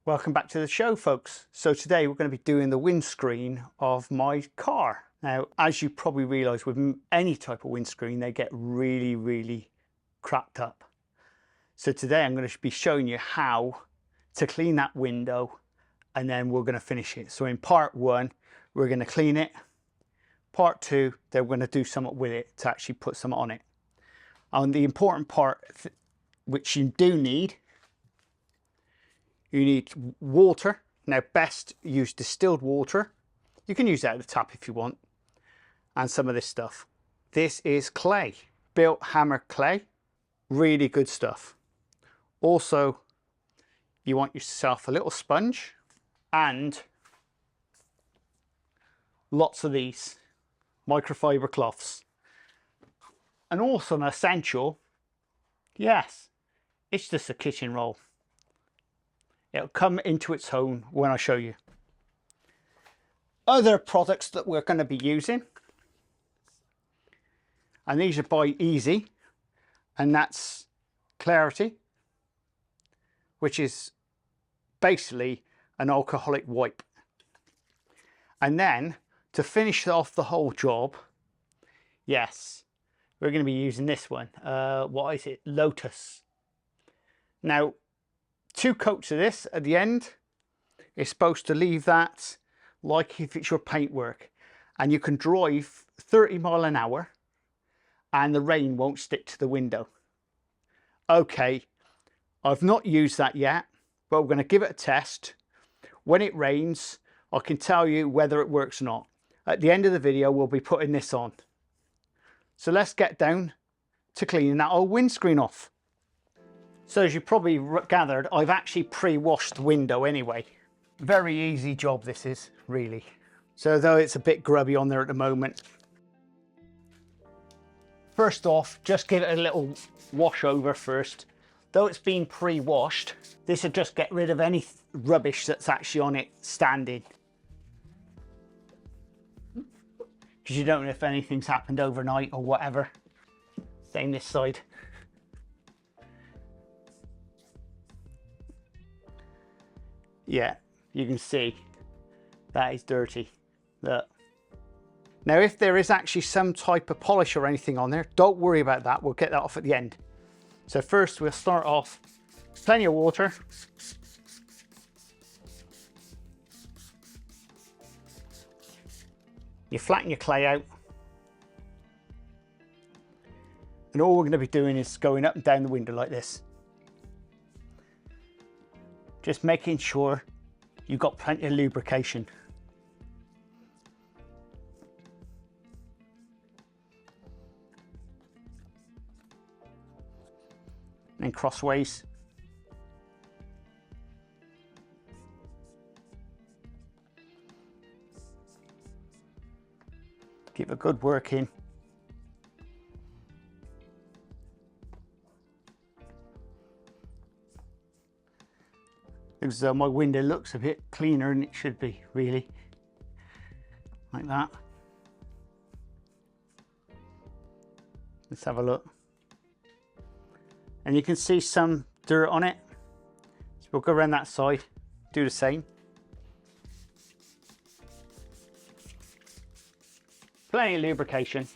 Welcome back to the show, folks. So today we're going to be doing the windscreen of my car. Now, as you probably realise, with any type of windscreen, they get really cracked up. So today I'm going to be showing you how to clean that window, and then we're going to finish it. So in part one, we're going to clean it. Part two, then we're going to do something with it to actually put something on it. And the important part, which you do need, you need water. Now, best use distilled water. You can use that at the tap if you want. And some of this stuff. This is clay, built hammer clay. Really good stuff. Also, you want yourself a little sponge and lots of these microfiber cloths. And also an essential, yes, it's just a kitchen roll. It'll come into its own when I show you. Other products that we're going to be using, and these are by EZ, and that's Clarity, which is basically an alcoholic wipe. And then to finish off the whole job, yes, we're going to be using this one. What is it? Lotus. Now, 2 coats of this at the end is supposed to leave that like if it's your paintwork, and you can drive 30 miles an hour and the rain won't stick to the window. Okay, I've not used that yet, but we're going to give it a test. When it rains, I can tell you whether it works or not. At the end of the video, we'll be putting this on. So let's get down to cleaning that old windscreen off. So as you probably gathered, I've actually pre-washed the window anyway. Very easy job this is, really. So though it's a bit grubby on there at the moment. First off, just give it a little wash over first. Though it's been pre-washed, this will just get rid of any rubbish that's actually on it standing. Because you don't know if anything's happened overnight or whatever. Same this side. Yeah, you can see that is dirty. Look. Now, if there is actually some type of polish or anything on there, don't worry about that. We'll get that off at the end. So first we'll start off, plenty of water. You flatten your clay out. And all we're going to be doing is going up and down the window like this. Just making sure you've got plenty of lubrication. And crossways. Give a good working. Looks as though my window looks a bit cleaner than it should be, really. Like that. Let's have a look. And you can see some dirt on it. So we'll go around that side, do the same. Plenty of lubrication.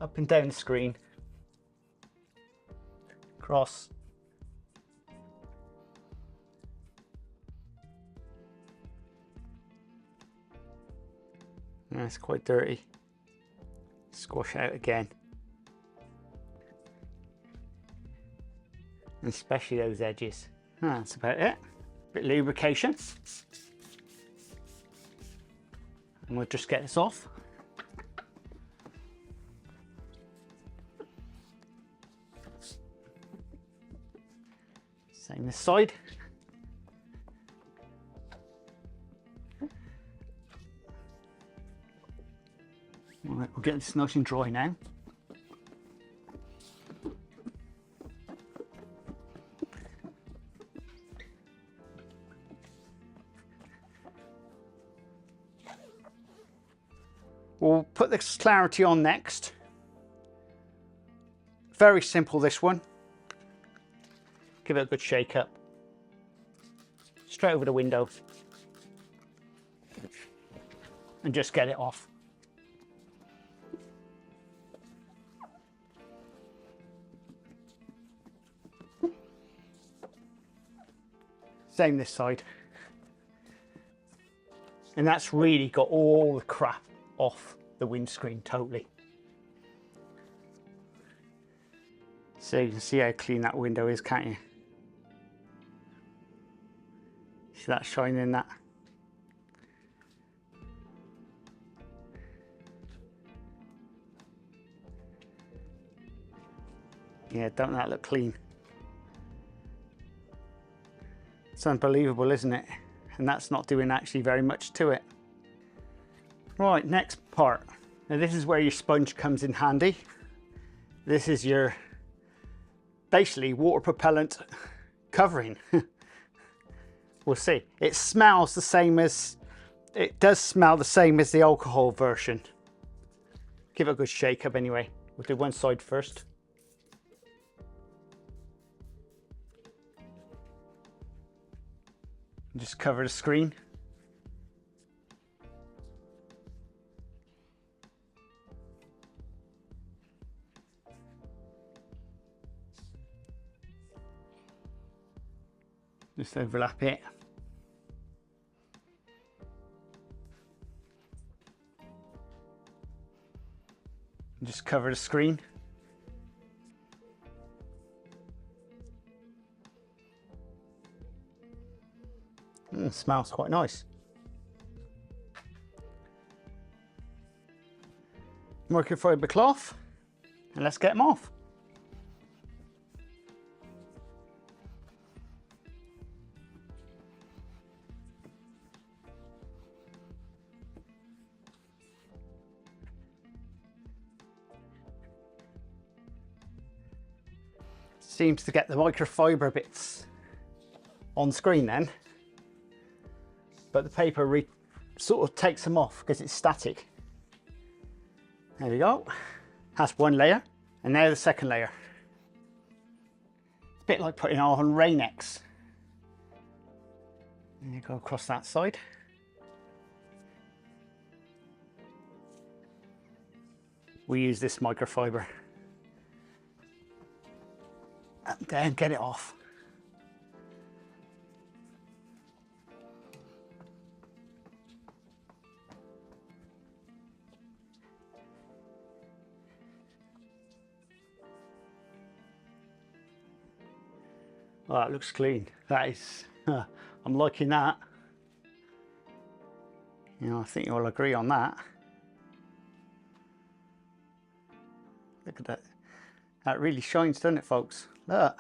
Up and down the screen, across. That's quite dirty. Squash out again. And especially those edges. That's about it. Bit of lubrication. And we'll just get this off. Same this side. All right, we'll get this nice and dry now. We'll put this Clarity on next. Very simple, this one. Give it a good shake up. Straight over the window. And just get it off. Same this side. And that's really got all the crap off the windscreen totally. So you can see how clean that window is, can't you? See that shine in that? Yeah, don't that look clean? It's unbelievable, isn't it? And that's not doing actually very much to it. Right, next part. Now this is where your sponge comes in handy. This is your basically water propellant covering. We'll see. It smells the same as, it does smell the same as the alcohol version. Give it a good shake up anyway. We'll do one side first. Just cover the screen. Just overlap it. Just cover the screen. Smells quite nice. Microfiber cloth, and let's get them off. Seems to get the microfiber bits on screen then, but the paper sort of takes them off because it's static. There we go. That's one layer, and now the second layer. It's a bit like putting on Rain-X. And you go across that side. We use this microfiber. And then get it off. Oh, that looks clean. That is, I'm liking that. You know, I think you'll agree on that. Look at that. That really shines, doesn't it, folks? Look.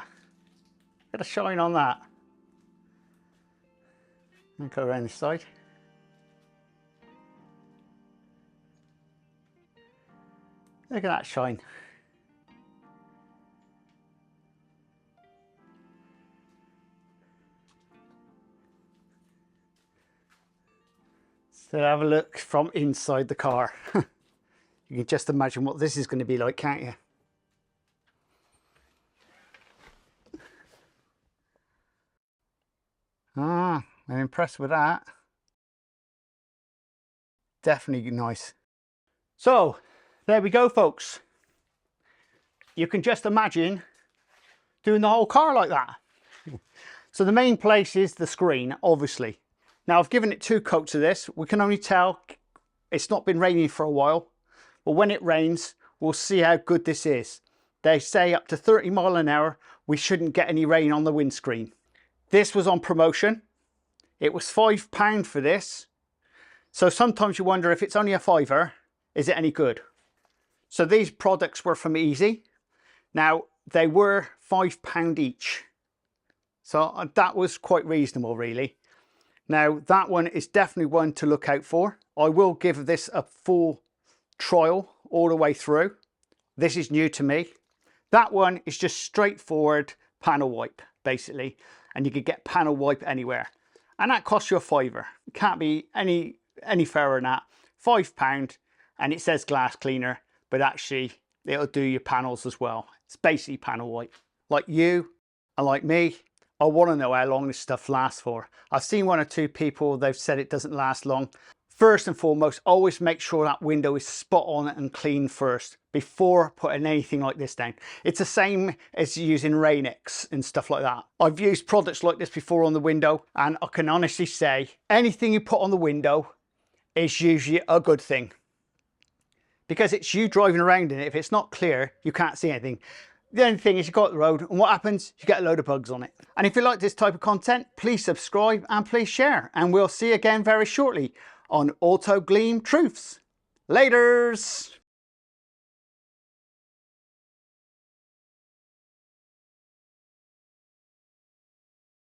Get a shine on that. And go around this side. Look at that shine. So have a look from inside the car. You can just imagine what this is going to be like, can't you? Ah, I'm impressed with that. Definitely nice. So there we go, folks. You can just imagine doing the whole car like that. So the main place is the screen, obviously. Now I've given it 2 coats of this. We can only tell it's not been raining for a while, but when it rains, we'll see how good this is. They say up to 30 miles an hour, we shouldn't get any rain on the windscreen. This was on promotion. It was £5 for this. So sometimes you wonder if it's only a £5, is it any good? So these products were from EZ. Now they were £5 each. So that was quite reasonable, really. Now that one is definitely one to look out for. I will give this a full trial all the way through. This is new to me. That one is just straightforward panel wipe, basically. And you could get panel wipe anywhere. And that costs you a £5. It can't be any fairer than that. £5, and it says glass cleaner, but actually it'll do your panels as well. It's basically panel wipe. Like you and like me, I want to know how long this stuff lasts for. I've seen one or two people, they've said it doesn't last long. First and foremost, always make sure that window is spot on and clean first before putting anything like this down. It's the same as using Rain-X and stuff like that. I've used products like this before on the window, and I can honestly say anything you put on the window is usually a good thing, because it's you driving around in it. If it's not clear, you can't see anything. The only thing is you go up the road, and what happens? You get a load of bugs on it. And if you like this type of content, please subscribe and please share. And we'll see you again very shortly on Auto Gleam Truths. Laters!